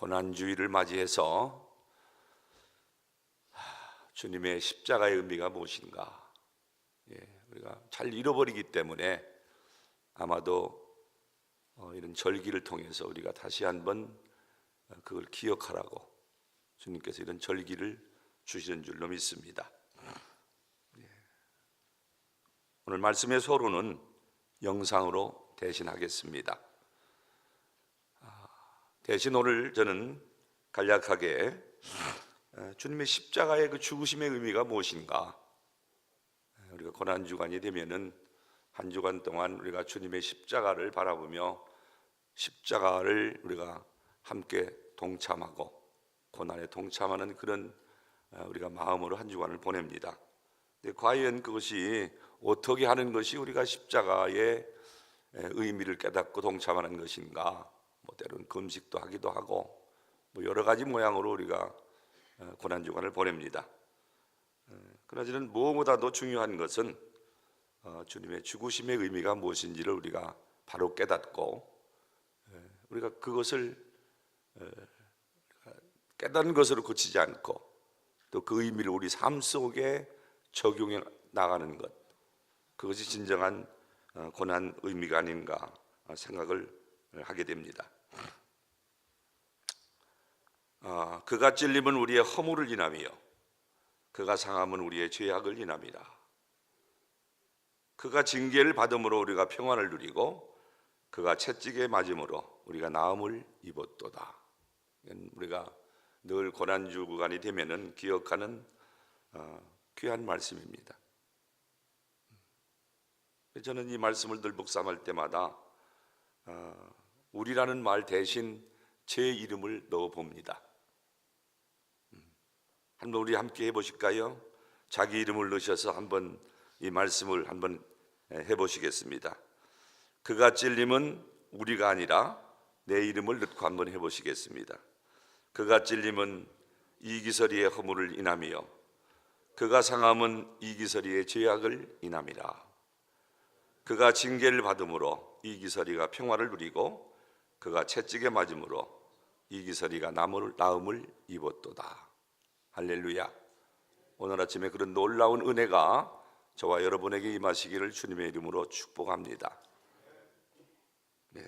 고난주의를 맞이해서 주님의 십자가의 의미가 무엇인가, 우리가 잘 잃어버리기 때문에 아마도 이런 절기를 통해서 우리가 다시 한번 그걸 기억하라고 주님께서 이런 절기를 주시는 줄로 믿습니다. 오늘 말씀의 서론은 영상으로 대신하겠습니다. 대신 오늘 저는 간략하게 주님의 십자가의 그 죽으심의 의미가 무엇인가, 우리가 고난주간이 되면은 한 주간 동안 우리가 주님의 십자가를 바라보며 십자가를 우리가 함께 동참하고 고난에 동참하는 그런 우리가 마음으로 한 주간을 보냅니다. 근데 과연 그것이 어떻게 하는 것이 우리가 십자가의 의미를 깨닫고 동참하는 것인가, 때로는 금식도 하기도 하고 여러 가지 모양으로 우리가 고난주간을 보냅니다. 그러나 저는 무엇보다도 중요한 것은 주님의 죽으심의 의미가 무엇인지를 우리가 바로 깨닫고 우리가 그것을 깨닫는 것으로 그치지 않고 또 그 의미를 우리 삶 속에 적용해 나가는 것, 그것이 진정한 고난 의미가 아닌가 생각을 하게 됩니다. 그가 찔림은 우리의 허물을 인하며 그가 상함은 우리의 죄악을 인함이라. 그가 징계를 받음으로 우리가 평안을 누리고 그가 채찍에 맞음으로 우리가 나음을 입었도다. 우리가 늘 고난주 구간이 되면은 기억하는 귀한 말씀입니다. 저는 이 말씀을 늘 묵상할 때마다 우리라는 말 대신 제 이름을 넣어 봅니다. 한번 우리 함께 해보실까요? 자기 이름을 넣으셔서 한번 이 말씀을 한번 해보시겠습니다. 그가 찔림은 우리가 아니라 내 이름을 넣고 한번 해보시겠습니다. 그가 찔림은 이기설이의 허물을 인하며 그가 상함은 이기설이의 죄악을 인함이라. 그가 징계를 받음으로 이기설이가 평화를 누리고 그가 채찍에 맞음으로 이기설이가 나음을 입었도다. 할렐루야. 오늘 아침에 그런 놀라운 은혜가 저와 여러분에게 임하시기를 주님의 이름으로 축복합니다. 네.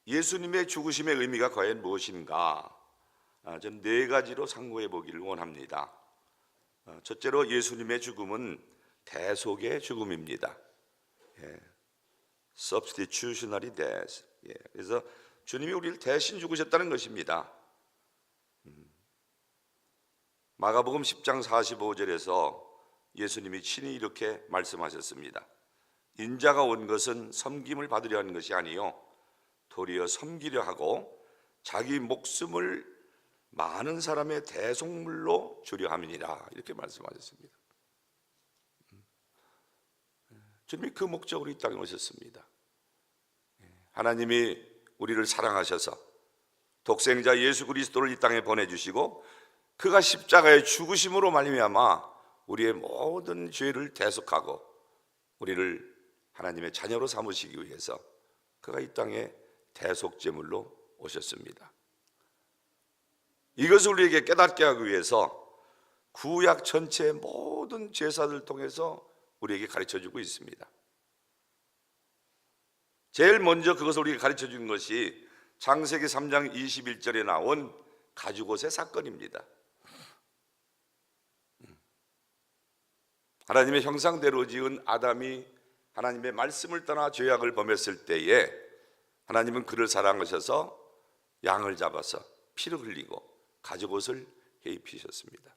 예수님의 죽으심의 의미가 과연 무엇인가? 저는 네 가지로 상고해 보기를 원합니다. 첫째로 예수님의 죽음은 대속의 죽음입니다. Substitutionary death. 그래서 주님이 우리를 대신 죽으셨다는 것입니다. 마가복음 10장 45절에서 예수님이 친히 이렇게 말씀하셨습니다. 인자가 온 것은 섬김을 받으려 하는 것이 아니요 도리어 섬기려 하고 자기 목숨을 많은 사람의 대속물로 주려 함이니라. 이렇게 말씀하셨습니다. 주님이 그 목적으로 이 땅에 오셨습니다. 하나님이 우리를 사랑하셔서 독생자 예수 그리스도를 이 땅에 보내주시고 그가 십자가의 죽으심으로 말미암아 우리의 모든 죄를 대속하고 우리를 하나님의 자녀로 삼으시기 위해서 그가 이 땅에 대속제물로 오셨습니다. 이것을 우리에게 깨닫게 하기 위해서 구약 전체의 모든 제사들을 통해서 우리에게 가르쳐주고 있습니다. 제일 먼저 그것을 우리에게 가르쳐준 것이 창세기 3장 21절에 나온 가죽옷의 사건입니다. 하나님의 형상대로 지은 아담이 하나님의 말씀을 떠나 죄악을 범했을 때에 하나님은 그를 사랑하셔서 양을 잡아서 피를 흘리고 가죽옷을 해 입히셨습니다.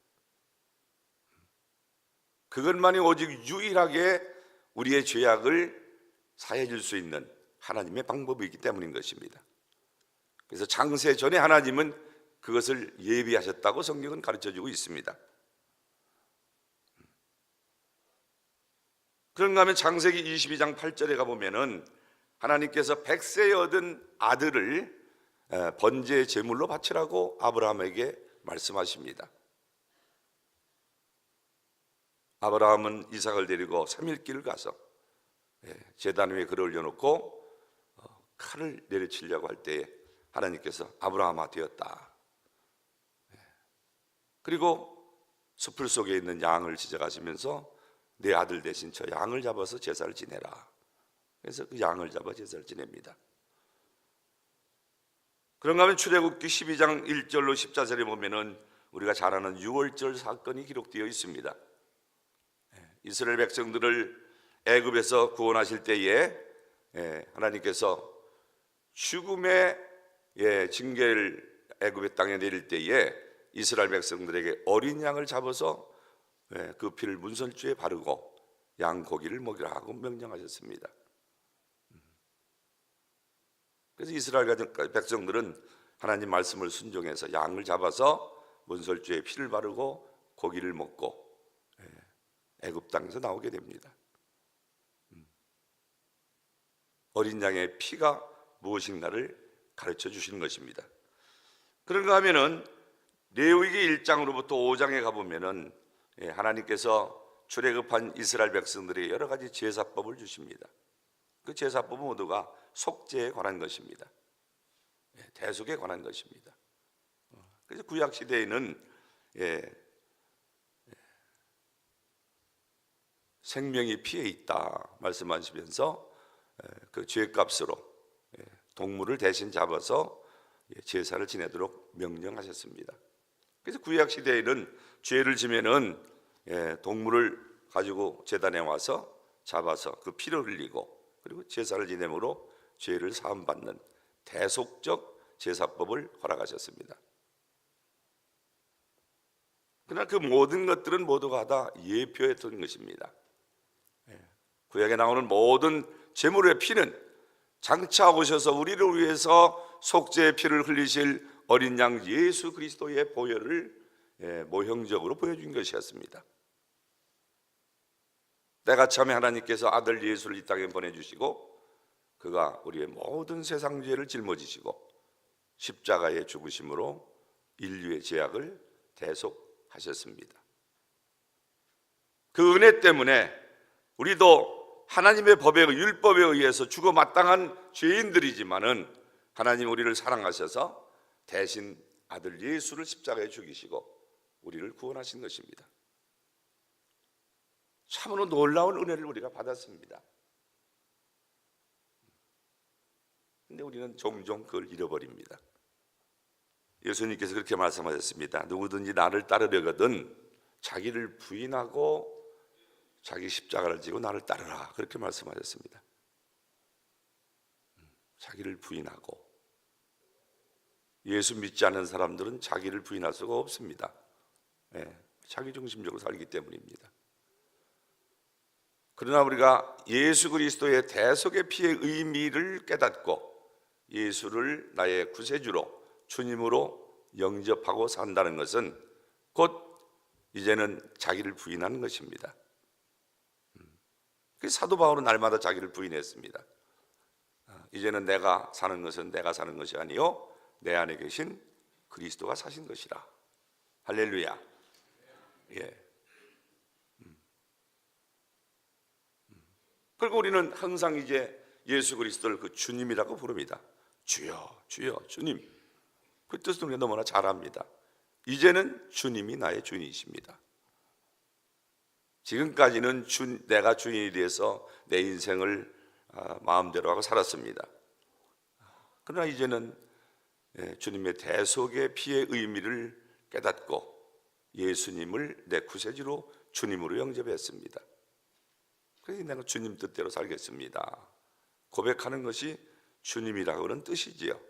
그것만이 오직 유일하게 우리의 죄악을 사해 줄 수 있는 하나님의 방법이기 때문인 것입니다. 그래서 창세 전에 하나님은 그것을 예비하셨다고 성경은 가르쳐주고 있습니다. 그런가 하면 창세기 22장 8절에 가보면은 하나님께서 100세에 얻은 아들을 번제 제물로 바치라고 아브라함에게 말씀하십니다. 아브라함은 이삭을 데리고 3일 길을 가서 제단 위에 그를 올려놓고 칼을 내려치려고 할 때에 하나님께서 아브라함아 되었다. 그리고 숲을 속에 있는 양을 지적하시면서 내 아들 대신 저 양을 잡아서 제사를 지내라. 그래서 그 양을 잡아 제사를 지냅니다. 그런가 하면 출애굽기 12장 1절로 14절에 보면은 우리가 잘 아는 유월절 사건이 기록되어 있습니다. 이스라엘 백성들을 애굽에서 구원하실 때에 하나님께서 죽음의 징계를 애굽의 땅에 내릴 때에 이스라엘 백성들에게 어린 양을 잡아서 그 피를 문설주에 바르고 양 고기를 먹이라 하고 명령하셨습니다. 그래서 이스라엘 백성들은 하나님 말씀을 순종해서 양을 잡아서 문설주에 피를 바르고 고기를 먹고 애굽 땅에서 나오게 됩니다. 어린 양의 피가 무엇인가를 가르쳐 주시는 것입니다. 그런가 하면은 레위기 1장으로부터 5장에 가보면은 하나님께서 출애굽한 이스라엘 백성들에게 여러 가지 제사법을 주십니다. 그 제사법은 모두가 속죄에 관한 것입니다. 대속에 관한 것입니다. 그래서 구약 시대에는 생명이 피에 있다 말씀하시면서 그 죄값으로 동물을 대신 잡아서 제사를 지내도록 명령하셨습니다. 그래서 구약 시대에는 죄를 지면은 동물을 가지고 제단에 와서 잡아서 그 피를 흘리고 그리고 제사를 지내므로 죄를 사함받는 대속적 제사법을 허락하셨습니다. 그러나 그 모든 것들은 모두가 다 예표했던 것입니다. 구약에 나오는 모든 제물의 피는 장차 오셔서 우리를 위해서 속죄의 피를 흘리실 어린 양 예수 그리스도의 보혈을 모형적으로 보여준 것이었습니다. 때가 참에 하나님께서 아들 예수를 이 땅에 보내주시고 그가 우리의 모든 세상 죄를 짊어지시고 십자가의 죽으심으로 인류의 죄악을 대속하셨습니다. 그 은혜 때문에 우리도 하나님의 법에 율법에 의해서 죽어 마땅한 죄인들이지만은 하나님 우리를 사랑하셔서 대신 아들 예수를 십자가에 죽이시고 우리를 구원하신 것입니다. 참으로 놀라운 은혜를 우리가 받았습니다. 근데 우리는 종종 그걸 잃어버립니다. 예수님께서 그렇게 말씀하셨습니다. 누구든지 나를 따르려거든 자기를 부인하고 자기 십자가를 지고 나를 따르라. 그렇게 말씀하셨습니다. 자기를 부인하고 예수 믿지 않는 사람들은 자기를 부인할 수가 없습니다. 자기중심적으로 살기 때문입니다. 그러나 우리가 예수 그리스도의 대속의 피의 의미를 깨닫고 예수를 나의 구세주로 주님으로 영접하고 산다는 것은 곧 이제는 자기를 부인하는 것입니다. 사도 바울은 날마다 자기를 부인했습니다. 이제는 내가 사는 것은 내가 사는 것이 아니요 내 안에 계신 그리스도가 사신 것이라. 할렐루야. 그리고 우리는 항상 이제 예수 그리스도를 그 주님이라고 부릅니다. 주여, 주여, 주님. 그 뜻은 우리가 너무나 잘 압니다. 이제는 주님이 나의 주인이십니다. 지금까지는 내가 주인이 돼서 내 인생을 마음대로 하고 살았습니다. 그러나 이제는 주님의 대속의 피의 의미를 깨닫고 예수님을 내 구세주로 주님으로 영접했습니다. 그래서 내가 주님 뜻대로 살겠습니다. 고백하는 것이 주님이라고 하는 뜻이지요.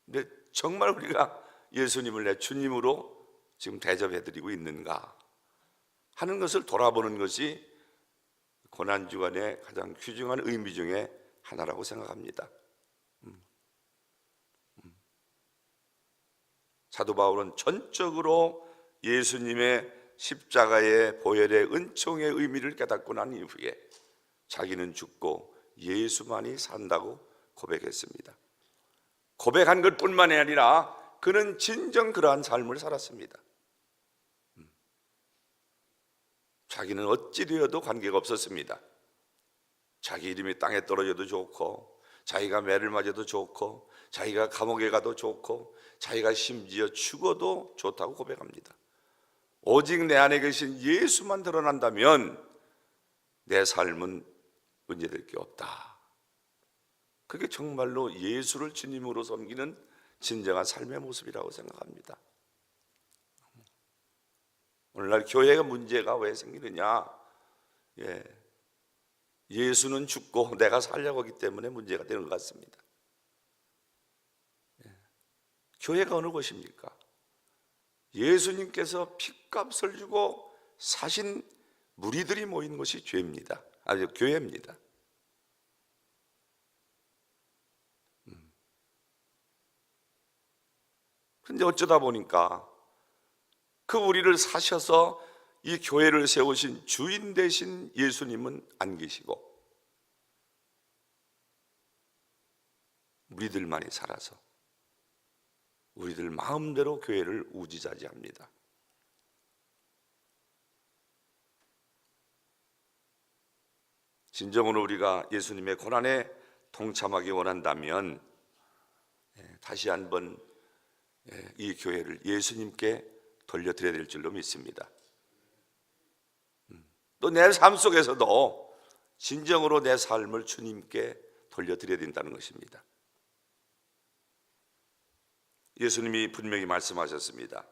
근데 정말 우리가 예수님을 내 주님으로 지금 대접해드리고 있는가 하는 것을 돌아보는 것이 고난주간의 가장 귀중한 의미 중에 하나라고 생각합니다. 사도 바울은 전적으로 예수님의 십자가의 보혈의 은총의 의미를 깨닫고 난 이후에 자기는 죽고 예수만이 산다고 고백했습니다. 고백한 것뿐만이 아니라 그는 진정 그러한 삶을 살았습니다. 자기는 어찌 되어도 관계가 없었습니다. 자기 이름이 땅에 떨어져도 좋고, 자기가 매를 맞아도 좋고, 자기가 감옥에 가도 좋고, 자기가 심지어 죽어도 좋다고 고백합니다. 오직 내 안에 계신 예수만 드러난다면 내 삶은 문제될 게 없다. 그게 정말로 예수를 주님으로 섬기는 진정한 삶의 모습이라고 생각합니다. 오늘날 교회가 문제가 왜 생기느냐? 예수는 죽고 내가 살려고 하기 때문에 문제가 되는 것 같습니다. 교회가 어느 곳입니까? 예수님께서 핏값을 주고 사신 무리들이 모인 곳이 죄입니다. 아니, 교회입니다. 그런데 어쩌다 보니까 그 우리를 사셔서 이 교회를 세우신 주인 되신 예수님은 안 계시고 우리들만이 살아서 우리들 마음대로 교회를 우지자지합니다. 진정으로 우리가 예수님의 고난에 동참하기 원한다면 다시 한번 이 교회를 예수님께 돌려드려야 될 줄로 믿습니다. 또 내 삶 속에서도 진정으로 내 삶을 주님께 돌려드려야 된다는 것입니다. 예수님이 분명히 말씀하셨습니다.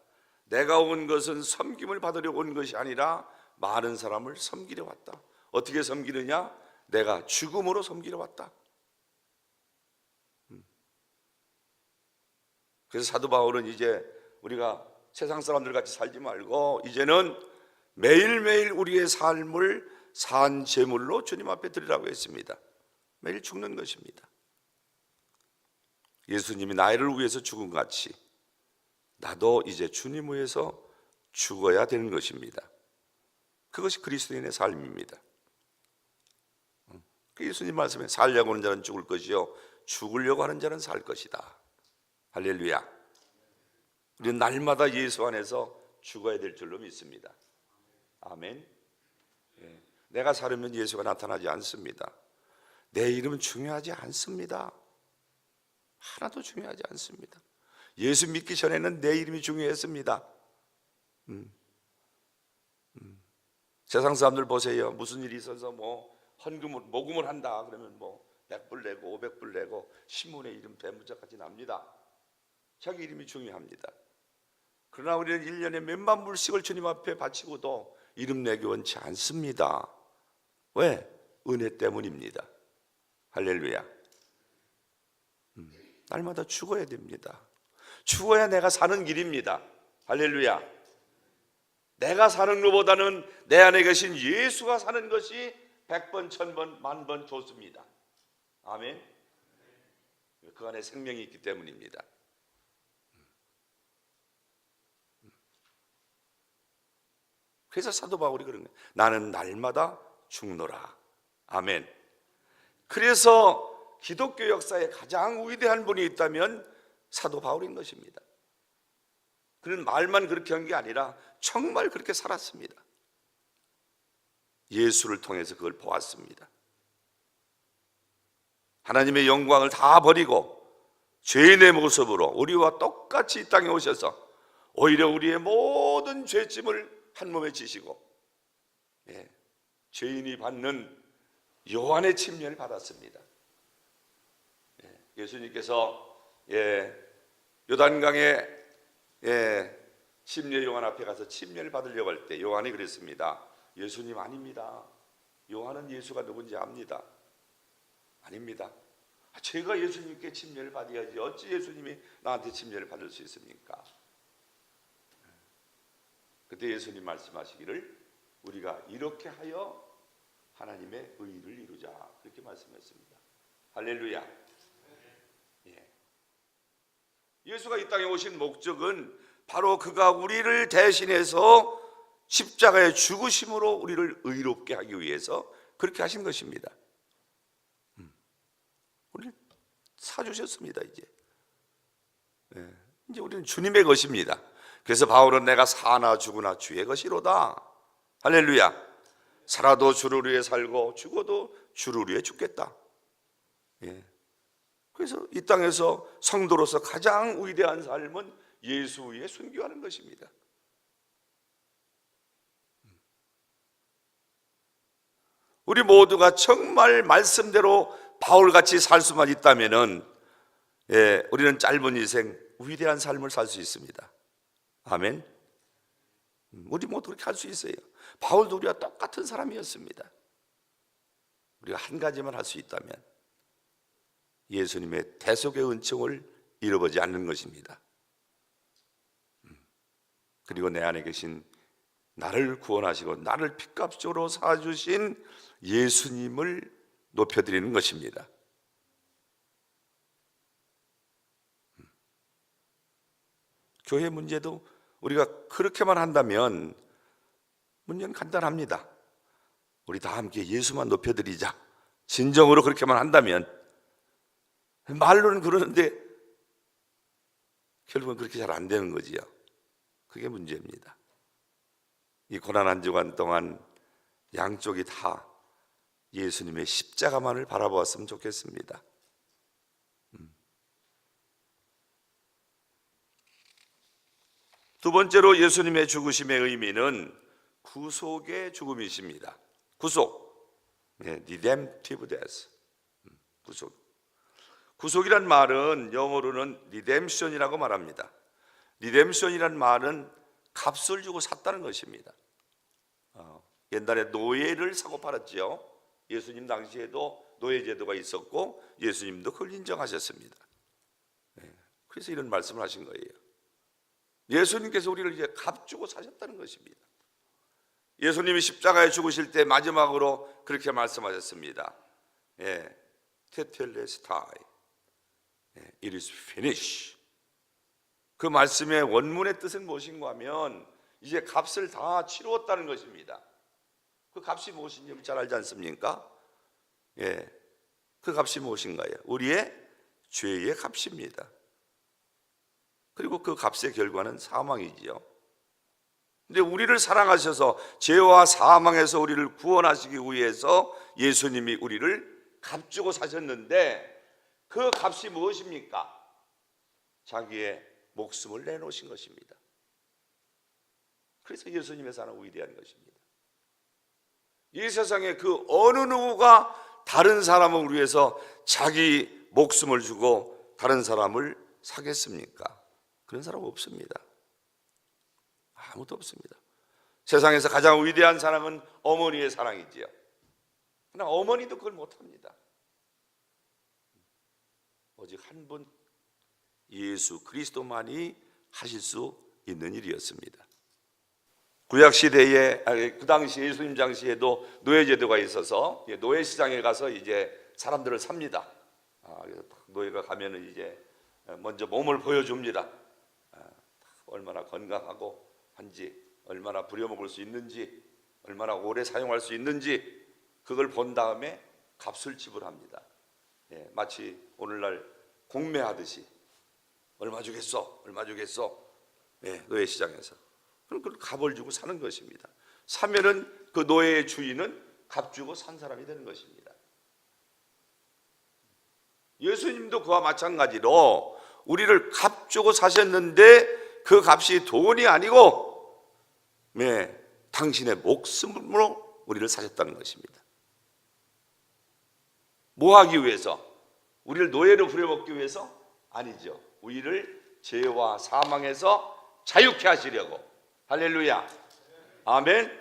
내가 온 것은 섬김을 받으려 온 것이 아니라 많은 사람을 섬기려 왔다. 어떻게 섬기느냐? 내가 죽음으로 섬기려 왔다. 그래서 사도 바울은 이제 우리가 세상 사람들 같이 살지 말고 이제는 매일매일 우리의 삶을 산 제물로 주님 앞에 드리라고 했습니다. 매일 죽는 것입니다. 예수님이 나를 위해서 죽은 것 같이 나도 이제 주님 위해서 죽어야 되는 것입니다. 그것이 그리스도인의 삶입니다. 예수님 말씀에 살려고 하는 자는 죽을 것이요 죽으려고 하는 자는 살 것이다. 할렐루야. 우리는 날마다 예수 안에서 죽어야 될 줄로 믿습니다. 아멘. 내가 살으면 예수가 나타나지 않습니다. 내 이름은 중요하지 않습니다. 하나도 중요하지 않습니다. 예수 믿기 전에는 내 이름이 중요했습니다. 세상 사람들 보세요. 무슨 일이 있어서 헌금을 모금을 한다 그러면 100불 내고 500불 내고 신문에 이름 대문짝까지 납니다. 자기 이름이 중요합니다. 그러나 우리는 1년에 몇만 불씩을 주님 앞에 바치고도 이름 내기 원치 않습니다. 왜? 은혜 때문입니다. 할렐루야. 날마다 죽어야 됩니다. 죽어야 내가 사는 길입니다. 할렐루야. 내가 사는 것보다는 내 안에 계신 예수가 사는 것이 100번, 1000번, 10,000번 좋습니다. 아멘. 그 안에 생명이 있기 때문입니다. 그래서 사도 바울이 그런 거예요. 나는 날마다 죽노라. 아멘. 그래서 기독교 역사에 가장 위대한 분이 있다면 사도 바울인 것입니다. 그는 말만 그렇게 한 게 아니라 정말 그렇게 살았습니다. 예수를 통해서 그걸 보았습니다. 하나님의 영광을 다 버리고 죄인의 모습으로 우리와 똑같이 이 땅에 오셔서 오히려 우리의 모든 죄짐을 한 몸에 지시고 죄인이 받는 요한의 침례를 받았습니다. 예수님께서 요단강에 침례 요한 앞에 가서 침례를 받으려고 할 때 요한이 그랬습니다. 예수님 아닙니다. 요한은 예수가 누군지 압니다. 아닙니다. 제가 예수님께 침례를 받아야지 어찌 예수님이 나한테 침례를 받을 수 있습니까? 그때 예수님 말씀하시기를 우리가 이렇게 하여 하나님의 의를 이루자 그렇게 말씀했습니다. 할렐루야. 예수가 이 땅에 오신 목적은 바로 그가 우리를 대신해서 십자가의 죽으심으로 우리를 의롭게 하기 위해서 그렇게 하신 것입니다. 우리를 사주셨습니다. 이제 우리는 주님의 것입니다. 그래서 바울은 내가 사나 죽으나 주의 것이로다. 할렐루야. 살아도 주를 위해 살고 죽어도 주를 위해 죽겠다. 그래서 이 땅에서 성도로서 가장 위대한 삶은 예수 위에 순교하는 것입니다. 우리 모두가 정말 말씀대로 바울같이 살 수만 있다면은 우리는 짧은 인생 위대한 삶을 살 수 있습니다. 아멘. 우리 모두 그렇게 할 수 있어요. 바울도 우리와 똑같은 사람이었습니다. 우리가 한 가지만 할 수 있다면 예수님의 대속의 은총을 잃어버리지 않는 것입니다. 그리고 내 안에 계신 나를 구원하시고 나를 핏값으로 사주신 예수님을 높여드리는 것입니다. 교회 문제도 우리가 그렇게만 한다면 문제는 간단합니다. 우리 다 함께 예수만 높여드리자. 진정으로 그렇게만 한다면, 말로는 그러는데 결국은 그렇게 잘 안 되는 거지요. 그게 문제입니다. 이 고난 한 주간 동안 양쪽이 다 예수님의 십자가만을 바라보았으면 좋겠습니다. 두 번째로 예수님의 죽으심의 의미는 구속의 죽음이십니다. 구속, redemptive death. 구속이란 말은 영어로는 redemption이라고 말합니다. redemption이란 말은 값을 주고 샀다는 것입니다. 옛날에 노예를 사고 팔았지요. 예수님 당시에도 노예제도가 있었고 예수님도 그걸 인정하셨습니다. 그래서 이런 말씀을 하신 거예요. 예수님께서 우리를 이제 값 주고 사셨다는 것입니다. 예수님이 십자가에 죽으실 때 마지막으로 그렇게 말씀하셨습니다. 테텔레스타이, it is finished. 그 말씀의 원문의 뜻은 무엇인가 하면 이제 값을 다 치루었다는 것입니다. 그 값이 무엇인지 잘 알지 않습니까? 그 값이 무엇인가요? 우리의 죄의 값입니다. 그리고 그 값의 결과는 사망이지요. 근데 우리를 사랑하셔서 죄와 사망에서 우리를 구원하시기 위해서 예수님이 우리를 값주고 사셨는데 그 값이 무엇입니까? 자기의 목숨을 내놓으신 것입니다. 그래서 예수님의 사랑은 위대한 것입니다. 이 세상에 그 어느 누구가 다른 사람을 위해서 자기 목숨을 주고 다른 사람을 사겠습니까? 그런 사람은 없습니다. 아무도 없습니다. 세상에서 가장 위대한 사랑은 어머니의 사랑이지요. 그러나 어머니도 그걸 못합니다. 오직 한 분 예수 그리스도만이 하실 수 있는 일이었습니다. 구약 시대에 그 당시 예수님 당시에도 노예제도가 있어서 노예 시장에 가서 이제 사람들을 삽니다. 그래서 노예가 가면은 이제 먼저 몸을 보여줍니다. 얼마나 건강하고 한지, 얼마나 부려먹을 수 있는지, 얼마나 오래 사용할 수 있는지 그걸 본 다음에 값을 지불합니다. 마치 오늘날 공매하듯이 얼마 주겠어? 얼마 주겠어? 노예 시장에서 그럼 그걸 값을 주고 사는 것입니다. 사면은 그 노예의 주인은 값 주고 산 사람이 되는 것입니다. 예수님도 그와 마찬가지로 우리를 값 주고 사셨는데 그 값이 돈이 아니고 당신의 목숨으로 우리를 사셨다는 것입니다. 뭐 하기 위해서? 우리를 노예로 부려먹기 위해서? 아니죠. 우리를 죄와 사망에서 자유케 하시려고. 할렐루야. 아멘.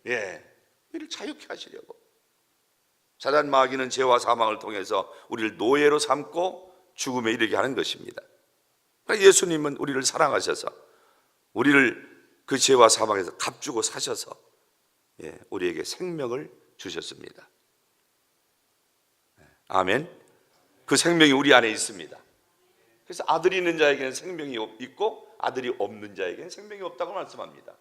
우리를 자유케 하시려고. 사단 마귀는 죄와 사망을 통해서 우리를 노예로 삼고 죽음에 이르게 하는 것입니다. 예수님은 우리를 사랑하셔서 우리를 그 죄와 사망에서 값주고 사셔서 우리에게 생명을 주셨습니다. 아멘. 그 생명이 우리 안에 있습니다. 그래서 아들이 있는 자에게는 생명이 있고 아들이 없는 자에게는 생명이 없다고 말씀합니다.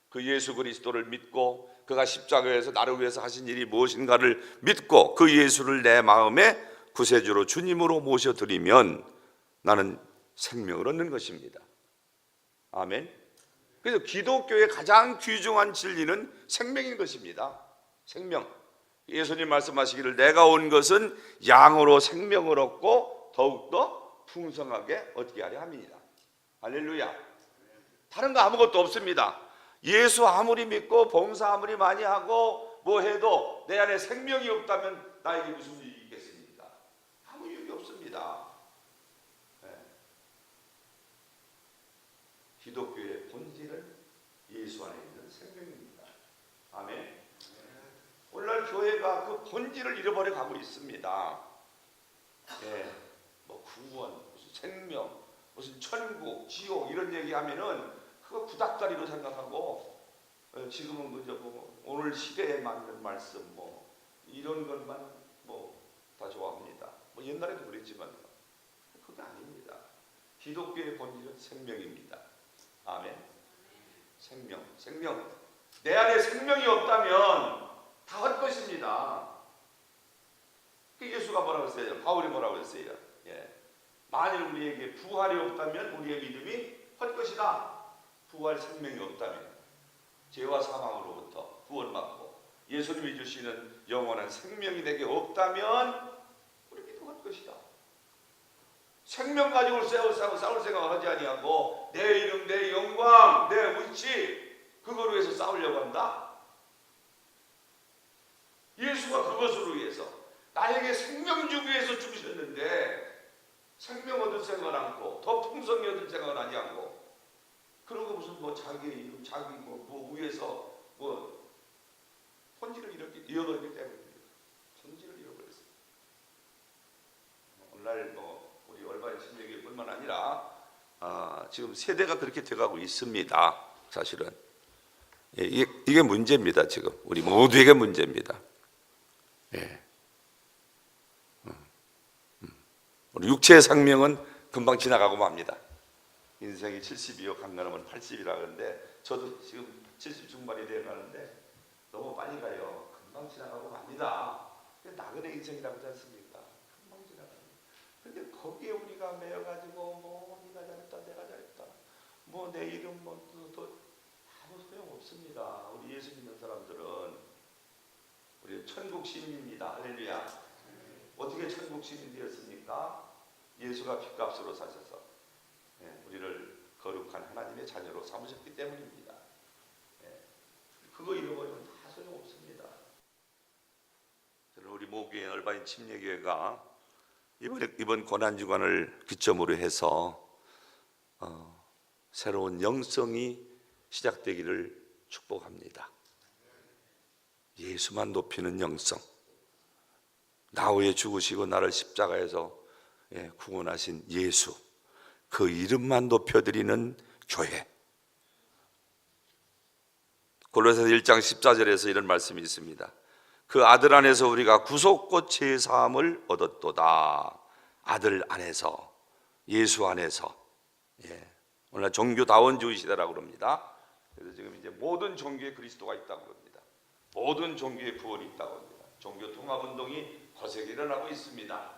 그 예수 그리스도를 믿고 그가 십자가에서 나를 위해서 하신 일이 무엇인가를 믿고 그 예수를 내 마음에 구세주로 주님으로 모셔드리면 나는 생명을 얻는 것입니다. 아멘. 그래서 기독교의 가장 귀중한 진리는 생명인 것입니다. 생명. 예수님 말씀하시기를 내가 온 것은 양으로 생명을 얻고 더욱더 풍성하게 얻게 하려 함이니라. 할렐루야. 다른 거 아무것도 없습니다. 예수 아무리 믿고 봉사 아무리 많이 하고 뭐 해도 내 안에 생명이 없다면 나에게 무슨 일이 있겠습니까? 아무 유익이 없습니다. 네. 기독교의 본질은 예수 안에 있는 생명입니다. 아멘. 오늘날 교회가 그 본질을 잃어버려 가고 있습니다. 예, 뭐 구원, 무슨 생명, 무슨 천국, 지옥 이런 얘기하면은 그거 구닥다리로 생각하고 지금은 그저 뭐 오늘 시대에 맞는 말씀 뭐 이런 것만 뭐 다 좋아합니다. 뭐 옛날에도 그랬지만 그게 아닙니다. 기독교의 본질은 생명입니다. 아멘. 생명, 생명. 내 안에 생명이 없다면 다 헛것입니다. 예수가 뭐라고 했어요? 바울이 뭐라고 했어요? 예. 만일 우리에게 부활이 없다면 우리의 믿음이 헛것이다. 부활 생명이 없다면 죄와 사망으로부터 구원받고 예수님이 주시는 영원한 생명이 내게 없다면 우리 믿음 헛것이다. 생명 가지고 싸울 생각을 하지 아니하고 내 이름, 내 영광, 내 위치 그거로 해서 싸우려고 한다. 예수가 그것으로 위해서 나에게 생명 주기 위해서 죽으셨는데 생명 얻을 생각을 않고 더 풍성히 얻을 생각을 하지 않고 그러고 무슨 뭐 자기 이름, 자기 뭐 위해서 뭐 본질을 잃어버리기 때문입니다. 본질을 잃어버렸어요. 오늘날 뭐 우리 올바른 신뢰교회뿐만 아니라 지금 세대가 그렇게 돼가고 있습니다. 사실은 예, 이게 문제입니다. 지금 우리 모두에게 문제입니다. 예. 우리 육체의 생명은 금방 지나가고 맙니다. 인생이 70이요 강간하면 80이라 그러는데 저도 지금 70 중반이 되어 가는데 너무 빨리 가요. 금방 지나가고 맙니다. 나그네 인생이라고 하지 않습니까? 금방 지나가요. 그런데 거기에 우리가 매여가지고 뭐 네가 잘했다 내가 잘했다 뭐 내 이름 뭐 또 아무 소용없습니다. 우리 예수 믿는 사람들은 우리 천국 시민입니다. 할렐루야. 어떻게 천국 시민이 되었습니까? 예수가 핏값으로 사셔서 우리를 거룩한 하나님의 자녀로 삼으셨기 때문입니다. 그거 잃어버리면 다 소용없습니다. 저는 우리 모교회 얼바인 침례교회가 이번 고난주간을 기점으로 해서 새로운 영성이 시작되기를 축복합니다. 예수만 높이는 영성. 나 위해 죽으시고 나를 십자가에서 구원하신 예수, 그 이름만 높여드리는 교회. 골로새서 1장 14절에서 이런 말씀이 있습니다. 그 아들 안에서 우리가 구속과 제사함을 얻었도다. 아들 안에서, 예수 안에서. 오늘 종교다원주의 시대라고 그럽니다. 그래서 지금 이제 모든 종교에 그리스도가 있다고 그럽니다. 모든 종교에 구원이 있다고 합니다. 종교 통합 운동이 거세게 일어나고 있습니다.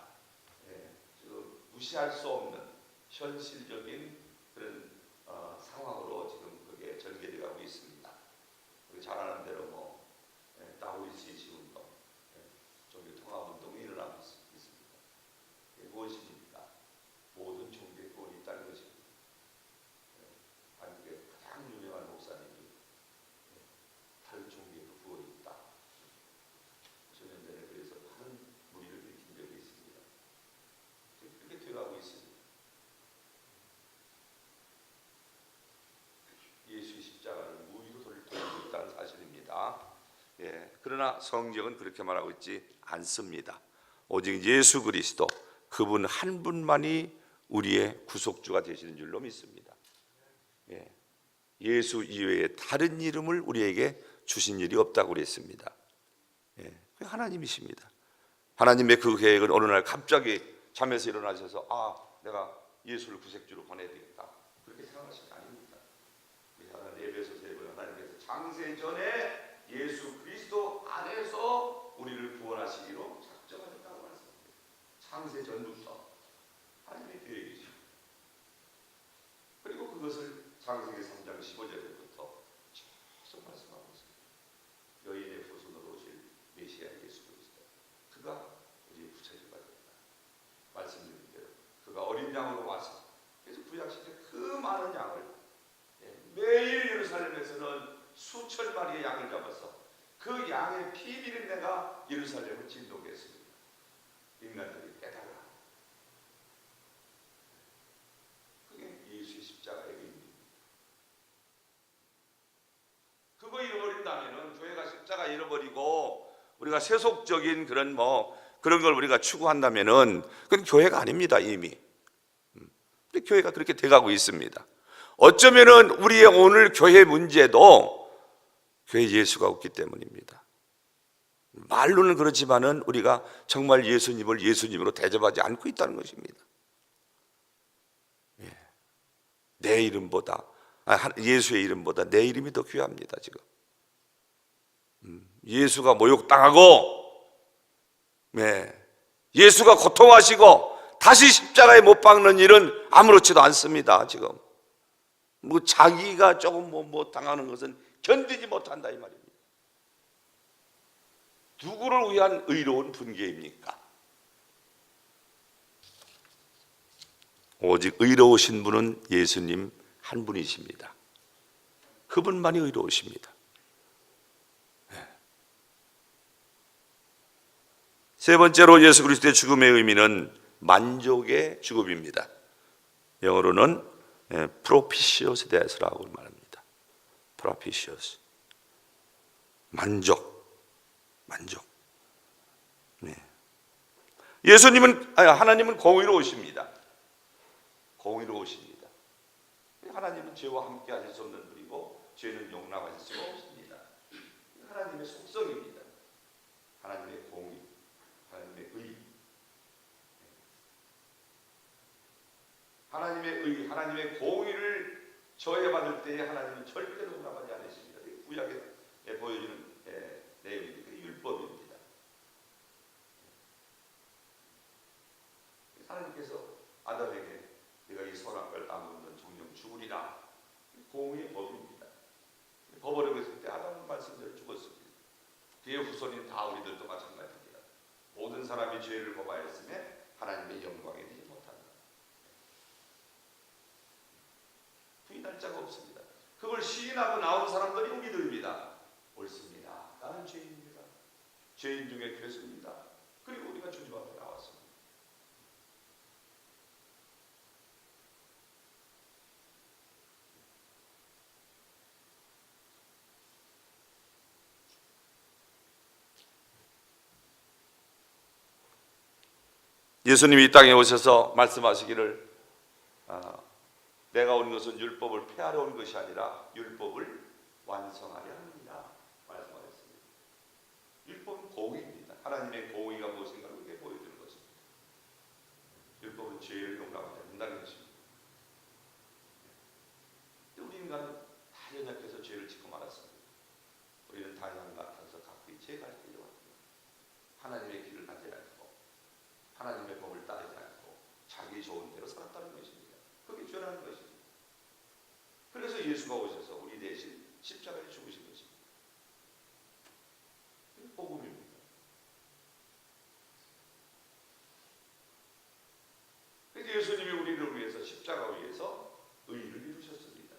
지금 무시할 수 없는 현실적인 그런 상황으로 지금 그게 전개되고 있습니다. 우리 잘 아는 대로 뭐 다우이스의 지금도 종교 통합 운동이 일어나고 있습니다. 이게 무엇입니까? 모든 종교에 구원이 있다는 것입니다. 한국의 가장 유명한 목사님이 다른 종교에도 구원이 있다. 수년 전에 그래서 많은 무리를 일으킨 적이 있습니다. 그렇게 되어가고 있습니다. 예수의 십자가를 무위로 돌리고 있다는 사실입니다. 그러나 성경은 그렇게 말하고 있지 않습니다. 오직 예수 그리스도 그분 한 분만이 우리의 구속주가 되시는 줄로 믿습니다. 예수 이외에 다른 이름을 우리에게 주신 일이 없다고 그랬습니다. 하나님이십니다. 하나님의 그 계획은 어느 날 갑자기 잠에서 일어나셔서 내가 예수를 구sek주로 보내야 되겠다 그렇게 생각하신 게 아닙니다. 우리 하나님 예배소서 하나님께서 창세 전에 예수 그리스도 안에서 우리를 구원하시기로 작정하셨다고 말씀합니다. 창세 전부터 하나님의 계획이죠. 그리고 그것을 창세기 3장 15절부터 계속 말씀하고 있습니다. 여인의 후손으로 오실 메시아 예수 그리스도, 그가 우리의 구세주가 된다. 말씀드린 대로 그가 어린 양으로 와서 그래서 구약시대 그 많은 양을 매일 예루살렘에서는 수천 마리의 양을 잡아서 그 양의 피 비린내가 예루살렘을 진동게 했습니다. 인간들이 깨달아. 그게 예수의 십자가의 의미입니다. 그거 잃어버린다면은 교회가 십자가 잃어버리고 우리가 세속적인 그런 그런 걸 우리가 추구한다면은 그건 교회가 아닙니다. 이미. 근데 교회가 그렇게 돼가고 있습니다. 어쩌면은 우리의 오늘 교회 문제도 교회 예수가 없기 때문입니다. 말로는 그렇지만은 우리가 정말 예수님을 예수님으로 대접하지 않고 있다는 것입니다. 내 이름보다, 예수의 이름보다 내 이름이 더 귀합니다. 지금 예수가 모욕당하고, 예수가 고통하시고 다시 십자가에 못 박는 일은 아무렇지도 않습니다. 지금 자기가 조금 당하는 것은 견디지 못한다 이 말입니다. 누구를 위한 의로운 분개입니까? 오직 의로우신 분은 예수님 한 분이십니다. 그분만이 의로우십니다. 세 번째로 예수 그리스도의 죽음의 의미는 만족의 죽음입니다. 영어로는 propitious death라고 말합니다. propitious, 만족. 하나님은 공의로우십니다. 공의로우십니다. 하나님은 죄와 함께 하실 수 없는 분이고 죄는 용납하실 수가 없습니다. 하나님의 속성입니다. 하나님의 공의, 하나님의 의. 하나님의 공의를 저해받을 때에 하나님은 절대로 용납하지 않으십니다. 구약에 보여주는 내용이 율법입니다. 하나님께서 아담에게 네가 이 선악과를 따먹으면 정령 죽으리라. 공의의 법입니다. 법 어겼을 때 아담은 말씀대로 죽었습니다. 그의 후손인 다 우리들도 마찬가지입니다. 모든 사람이 죄를 범하였음에 하나님의 영광에 이르지 못한다. 부인할 자가 없습니다. 그걸 시인하고 나온 사람들이 우리들입니다. 옳습니다. 나는 죄인입니다. 죄인 중에 괴수입니다. 그리고 우리가 주님 앞에 나왔습니다. 예수님이 이 땅에 오셔서 말씀하시기를 내가 온 것은 율법을 폐하려 온 것이 아니라 율법을 완성하려 합니다. 말씀하셨습니다. 율법은 공의입니다. 하나님의 공의가 무엇인가를 우리에게 보여주는 것입니다. 율법은 죄를 용납하지 않는다는 것입니다. 우리 인간은 다 연약해서 죄를 짓고 말았습니다. 우리는 다 양 같아서 각기 제 갈 길을 왔습니다. 하나님의 길을 가지 않고 하나님의 법을 따르지 않고 자기 좋은 대로 살았다는 것입니다. 그게 죄라는 것입니다. 그래서 예수가 오셔서 우리 대신 십자가에 죽으신 것입니다. 복음입니다. 그래서 예수님이 우리를 위해서 십자가 위에서 의를 이루셨습니다.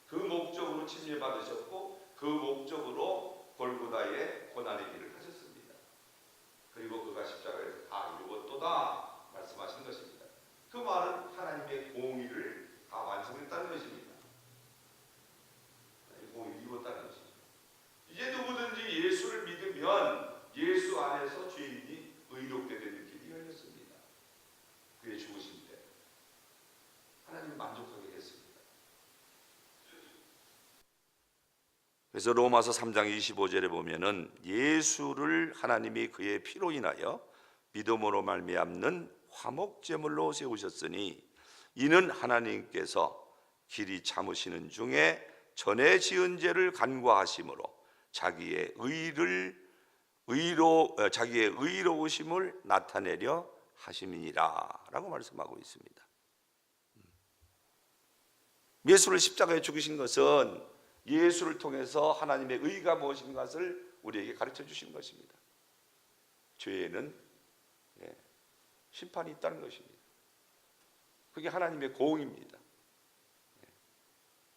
그 목적으로 침례받으셨고 그 목적으로 골고다의 고난의 길을 하셨습니다. 그리고 그가 십자가에서 다 이루었도다 말씀하신 것입니다. 그 말은 하나님의 공의를 다 완성했다는 것입니다. 공의를 이루었다는 것입니다. 이제 누구든지 예수를 믿으면 예수 안에서 죄인이 의롭게 되는 길이 열렸습니다. 그의 죽으신 때 하나님이 만족하게 했습니다. 그래서 로마서 3장 25절에 보면은 예수를 하나님이 그의 피로 인하여 믿음으로 말미암는 화목제물로 세우셨으니 이는 하나님께서 길이 참으시는 중에 전에 지은 죄를 간과하심으로 자기의 의로우심을 나타내려 하심이니라 라고 말씀하고 있습니다. 예수를 십자가에 죽으신 것은 예수를 통해서 하나님의 의가 무엇인가를 우리에게 가르쳐 주신 것입니다. 죄에는 심판이 있다는 것입니다. 그게 하나님의 공입니다.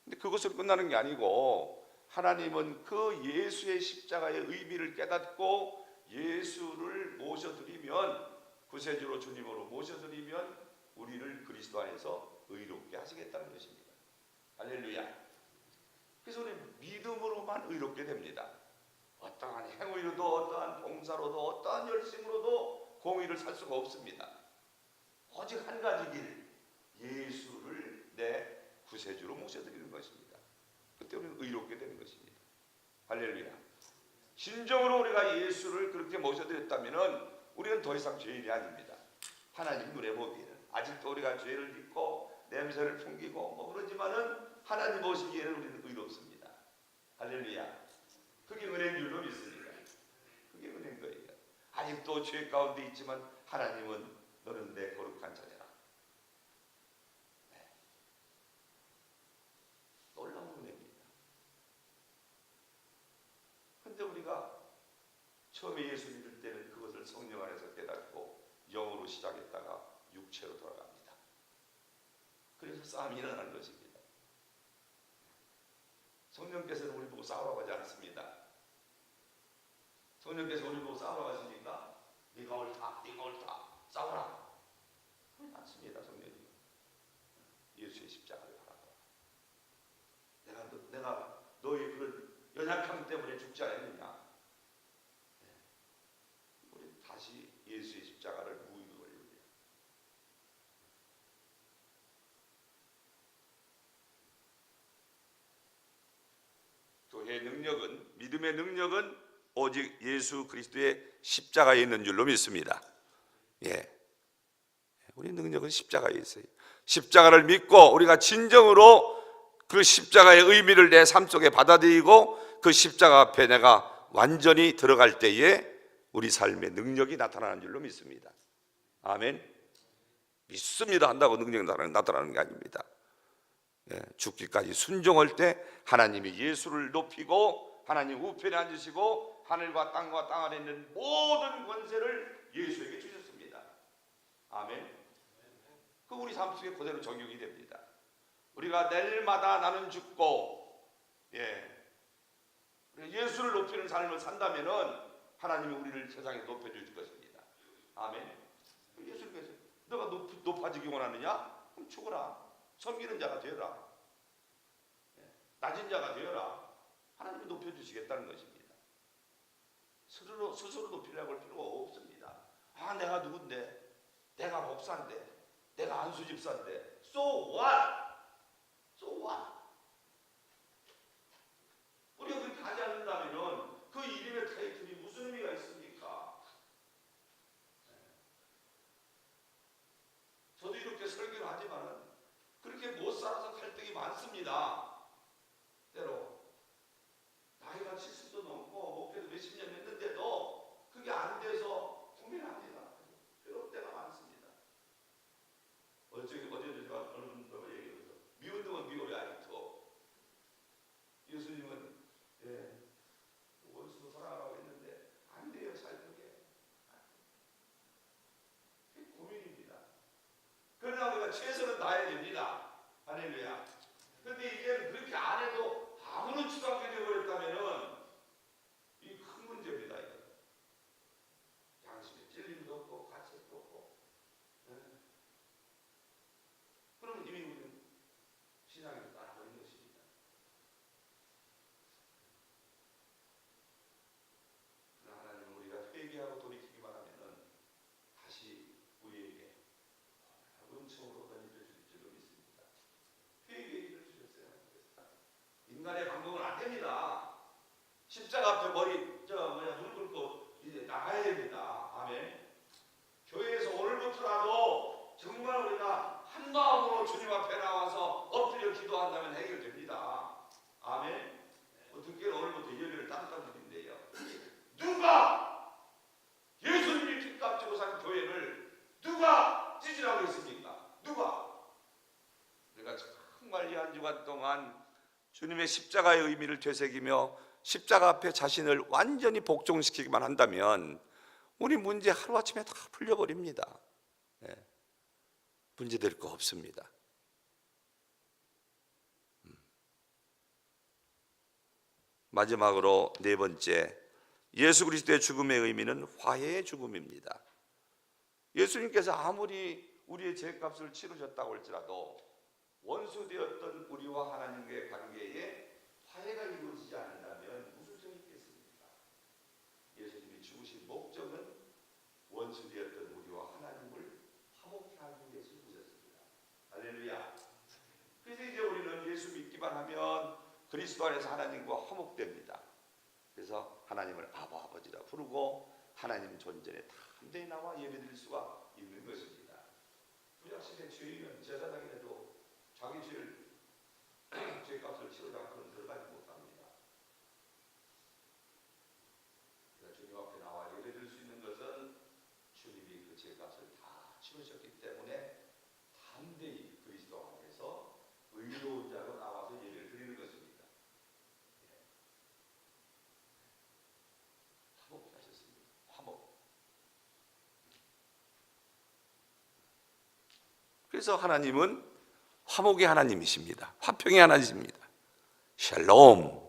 근데 그것으로 끝나는 게 아니고 하나님은 그 예수의 십자가의 의미를 깨닫고 예수를 모셔드리면, 구세주로 주님으로 모셔드리면 우리를 그리스도 안에서 의롭게 하시겠다는 것입니다. 할렐루야. 그래서 우리는 믿음으로만 의롭게 됩니다. 어떠한 행위로도 어떠한 봉사로도 어떠한 열심으로도 공의를 살 수가 없습니다. 오직 한 가지 길, 예수를 내 구세주로 모셔드리는 것입니다. 그때 우리는 의롭게 되는 것입니다. 할렐루야. 진정으로 우리가 예수를 그렇게 모셔드렸다면 우리는 더 이상 죄인이 아닙니다. 하나님 눈에 보기에는 아직도 우리가 죄를 짓고 냄새를 풍기고 뭐 그러지만은 하나님 보시기에는 우리는 의롭습니다. 할렐루야. 그게 은혜인 줄로 믿습니다. 그게 은혜인 거예요. 아직도 죄 가운데 있지만 하나님은 너는 내 거룩한 자녀라. 놀라운 은혜입니다. 근데 우리가 처음에 예수 믿을 때는 그것을 성령 안에서 깨닫고 영으로 시작했다가 육체로 돌아갑니다. 그래서 싸움이 일어나는 것입니다. 성령께서는 우리 보고 싸우라고 하지 않습니다. 성령께서 우리 보고 싸우라고 하십니까? 네가 옳다, 네가 옳다, 싸우라. 그렇지 않습니다. 성령이 예수의 십자가를 바라보라. 내가 너의 그런 연약함 때문에 죽지 않았느냐? 우리 다시 예수의 십자가를 무의로 올려야 돼요. 교회의 능력은, 믿음의 능력은 오직 예수 그리스도의 십자가에 있는 줄로 믿습니다. 우리 능력은 십자가에 있어요. 십자가를 믿고 우리가 진정으로 그 십자가의 의미를 내 삶 속에 받아들이고 그 십자가 앞에 내가 완전히 들어갈 때에 우리 삶의 능력이 나타나는 줄로 믿습니다. 아멘. 믿습니다 한다고 능력이 나타나는 게 아닙니다. 죽기까지 순종할 때 하나님이 예수를 높이고 하나님 우편에 앉으시고 하늘과 땅과 땅 안에 있는 모든 권세를 예수에게 주셨습니다. 아멘. 그 우리 삶 속에 그대로 적용이 됩니다. 우리가 내일마다 나는 죽고 예수를 높이는 삶을 산다면은 하나님이 우리를 세상에 높여줄 것입니다. 아멘. 예수님께서 너가 높아지기 원하느냐? 그럼 죽어라. 섬기는 자가 되어라. 낮은 자가 되어라. 하나님이 높여주시겠다는 것입니다. 스스로 높이려고 할 필요가 없습니다. 내가 누군데, 내가 목사인데, 내가 안수집사인데, so what? So what? 우리가 그렇게 하지 않는다면 그 이름의 타이틀이 무슨 의미가 있습니까? 저도 이렇게 설교를 하지만 그렇게 못 살아서 갈등이 많습니다. 때로 나이가 70도 넘고 목회도 몇십 년 했는데도 그게 안 돼서 고민합니다. 괴로울 때가 많습니다. 어제도 제가 어느 분과 얘기했어요. 정말 이 한 주간 동안 주님의 십자가의 의미를 되새기며 십자가 앞에 자신을 완전히 복종시키기만 한다면 우리 문제 하루아침에 다 풀려버립니다. 문제될 거 없습니다. 마지막으로 네 번째, 예수 그리스도의 죽음의 의미는 화해의 죽음입니다. 예수님께서 아무리 우리의 죄값을 치르셨다고 할지라도 원수되었던 우리와 하나님과의 관계에 화해가 이루어지지 않는다면 무슨 소용이 있겠습니까? 예수님이 죽으신 목적은 원수되었던 우리와 하나님을 화목케 하기 위해서 죽으셨습니다. 할렐루야. 그래서 이제 우리는 예수 믿기만 하면 그리스도 안에서 하나님과 화목됩니다. 그래서 하나님을 아버지라 부르고 하나님 존전에 담대히 나와 예배드릴 수가 있는 것입니다. 구약시대 죄인은 제사장이 돼도 자기 죄를 죄값을 치르지 않고는 들어가지 못합니다. 그러니까 주님 앞에 나와 예배드릴 수 있는 것은 주님이 그 죄값을 다 치르셨기 때문에 담대히 그리스도 안에서 의로운 자로 나와서 예배를 드리는 것입니다. 화목하셨습니다. 화목. 그래서 하나님은 화목의 하나님이십니다. 화평의 하나님이십니다. 샬롬.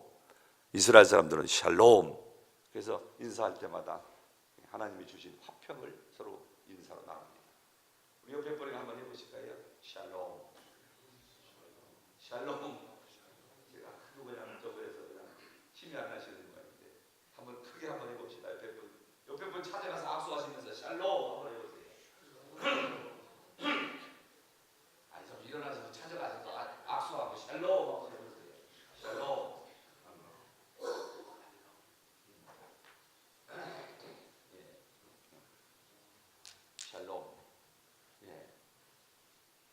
이스라엘 사람들은 샬롬. 그래서 인사할 때마다 하나님이 주신 화평을 서로 인사로 나눕니다. 우리 옆에 분에게 한번 해보실까요? 샬롬. 샬롬. 제가 하도 그냥 저거에서 그냥 힘이 안 나시는 거인데 한번 크게 한번 해봅시다. 옆에 분 찾아가서 악수하시면서 샬롬 한번 해보세요. 아니 좀 일어나서 찾아가서 또 악수하고 샬롬 한번 해보세요. 샬롬. 샬롬. 예.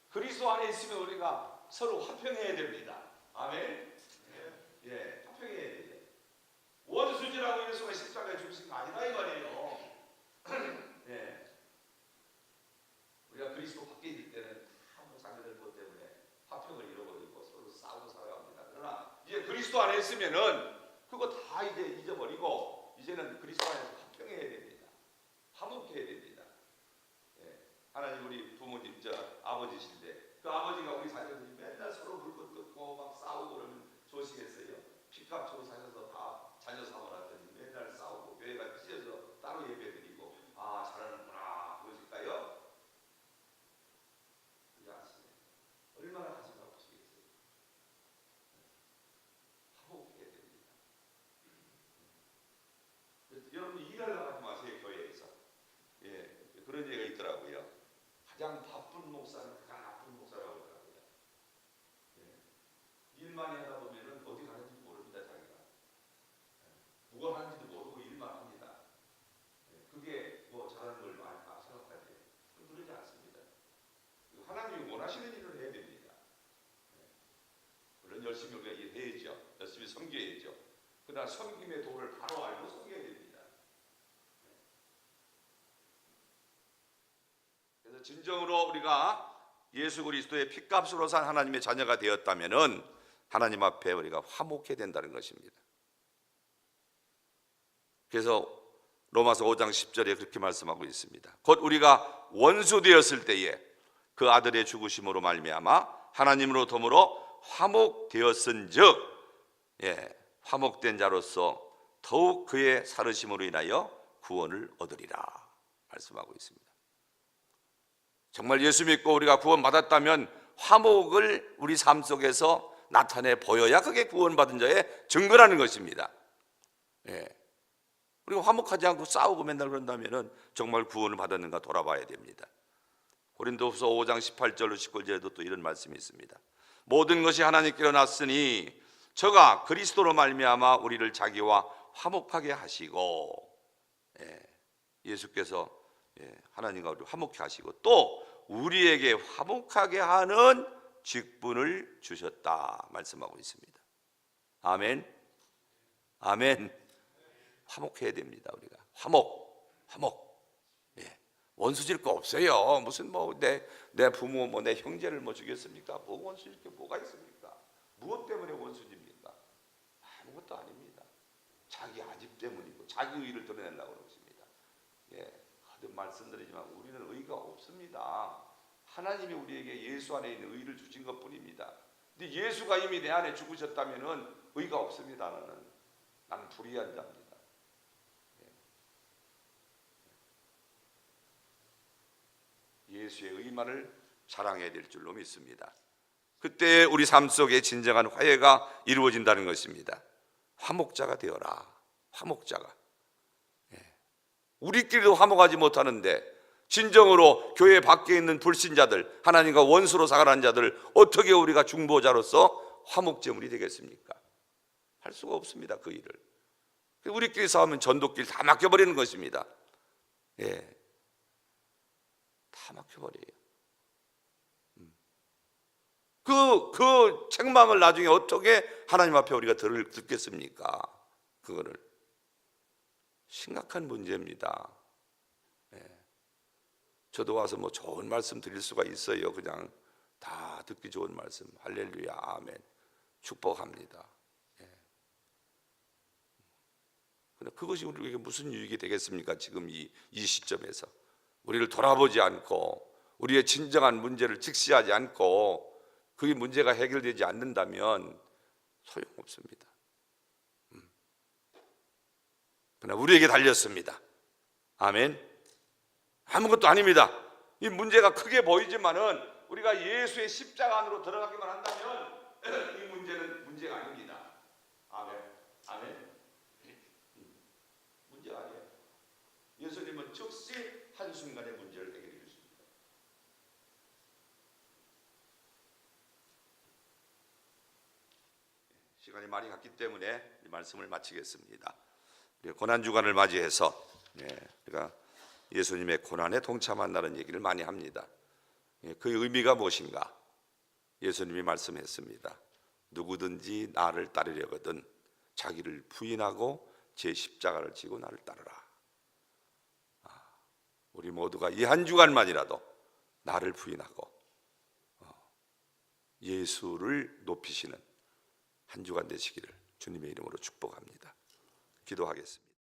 그리스도 안에 있으면 우리가 서로 화평해야 됩니다. 아멘. 예, 화평해야 돼요. 원수지라고 예수가 십자가에 죽으신 거 아니라 이 말이에요. 예. 우리가 그리스도 밖에 있을 때는 아무 자기들 것 때문에 화평을 잃어버리고 서로 싸우고 살아갑니다. 그러나 이제 그리스도 안에 있으면은 그거 다 이제 잊어버리고 이제는 그리스도 안에서 화평해야 됩니다. 화목해야 됩니다. 예. 하나님 우리 부모님 아버지신데 그 아버지가 우리 자녀들이 맨날 서로 물건 뜯고 막 싸우고 그러면 좋으시겠어요? 빚값 주고 사셔서 다 자녀 삼아놨더니 맨날 싸우고 교회가 찢어져 따로 예배드리고 아 잘하는구나 그러실까요? 그렇지 않습니다. 얼마나 가슴 아프시겠어요? 화목해야 됩니다. 여러분 일하려고 하지 마세요. 교회에서. 예, 그런 얘기가 있더라고요. 가장 바쁜 목사는 가장 나쁜 목사라고 하더라고요. 예. 일만 하다 보면은 어디 가는지 모릅니다. 자기가. 예. 누가 하는지도 모르고 일만 합니다. 예. 그게 뭐 잘하는 걸 많이 생각하지. 그러지 않습니다. 하나님이 원하시는 일을 해야 됩니다. 예. 물론 열심히 우리가 일해야죠. 열심히 섬겨야죠. 그러나 섬김의 도를 바로 알고 섬겨야 됩니다. 그래서 진정으로 우리가 예수 그리스도의 피값으로 산 하나님의 자녀가 되었다면은 하나님 앞에 우리가 화목해야 된다는 것입니다. 그래서 로마서 5장 10절에 그렇게 말씀하고 있습니다. 곧 우리가 원수 되었을 때에 그 아들의 죽으심으로 말미암아 하나님으로 더불어 화목되었은즉, 화목된 자로서 더욱 그의 살으심으로 인하여 구원을 얻으리라 말씀하고 있습니다. 정말 예수 믿고 우리가 구원받았다면 화목을 우리 삶 속에서 나타내 보여야 그게 구원받은 자의 증거라는 것입니다. 우리가 화목하지 않고 싸우고 맨날 그런다면 정말 구원을 받았는가 돌아봐야 됩니다. 고린도후서 5장 18절로 19절에도 또 이런 말씀이 있습니다. 모든 것이 하나님께로 났으니 저가 그리스도로 말미암아 우리를 자기와 화목하게 하시고, 예수께서 하나님과 우리를 화목하게 하시고 또 우리에게 화목하게 하는 직분을 주셨다 말씀하고 있습니다. 아멘. 아멘. 화목해야 됩니다. 우리가 화목. 원수질 거 없어요. 무슨 내 부모 내 형제를 죽였습니까? 원수질 게 뭐가 있습니까? 무엇 때문에 원수집니까? 아무것도 아닙니다. 자기 아집 때문이고 자기 의를 드러내려고 그런 것입니다. 거듭 말씀드리지만 우리는 의가 없습니다. 하나님이 우리에게 예수 안에 있는 의를 주신 것뿐입니다. 근데 예수가 이미 내 안에 죽으셨다면은 의가 없습니다. 나는 불의한 자입니다. 예수의 의만을 자랑해야 될 줄로 믿습니다. 그때 우리 삶 속에 진정한 화해가 이루어진다는 것입니다. 화목자가 되어라. 화목자가. 우리끼리도 화목하지 못하는데 진정으로 교회 밖에 있는 불신자들, 하나님과 원수로 살아가는 자들 어떻게 우리가 중보자로서 화목제물이 되겠습니까? 할 수가 없습니다. 그 일을. 우리끼리 싸우면 전도길 다 막혀버리는 것입니다. 다 막혀버려요. 그 책망을 나중에 어떻게 하나님 앞에 우리가 듣겠습니까? 그거를. 심각한 문제입니다. 저도 와서 좋은 말씀 드릴 수가 있어요. 그냥 다 듣기 좋은 말씀. 할렐루야, 아멘. 축복합니다. 그런데 그것이 우리에게 무슨 유익이 되겠습니까? 지금 이 시점에서 우리를 돌아보지 않고 우리의 진정한 문제를 직시하지 않고 그게 문제가 해결되지 않는다면 소용없습니다. 그러나 우리에게 달렸습니다. 아멘. 아무것도 아닙니다. 이 문제가 크게 보이지만은 우리가 예수의 십자가 안으로 들어가기만 한다면 이 문제는 문제가 아닙니다. 아멘. 아멘. 문제가 아니에요. 예수님은 즉시 한순간에 문제를 해결해 주십니다. 시간이 많이 갔기 때문에 이 말씀을 마치겠습니다. 고난주간을 맞이해서 우리가 예수님의 고난에 동참한다는 얘기를 많이 합니다. 그 의미가 무엇인가? 예수님이 말씀했습니다. 누구든지 나를 따르려거든 자기를 부인하고 제 십자가를 지고 나를 따르라. 우리 모두가 이 한 주간만이라도 나를 부인하고 예수를 높이시는 한 주간 되시기를 주님의 이름으로 축복합니다. 기도하겠습니다.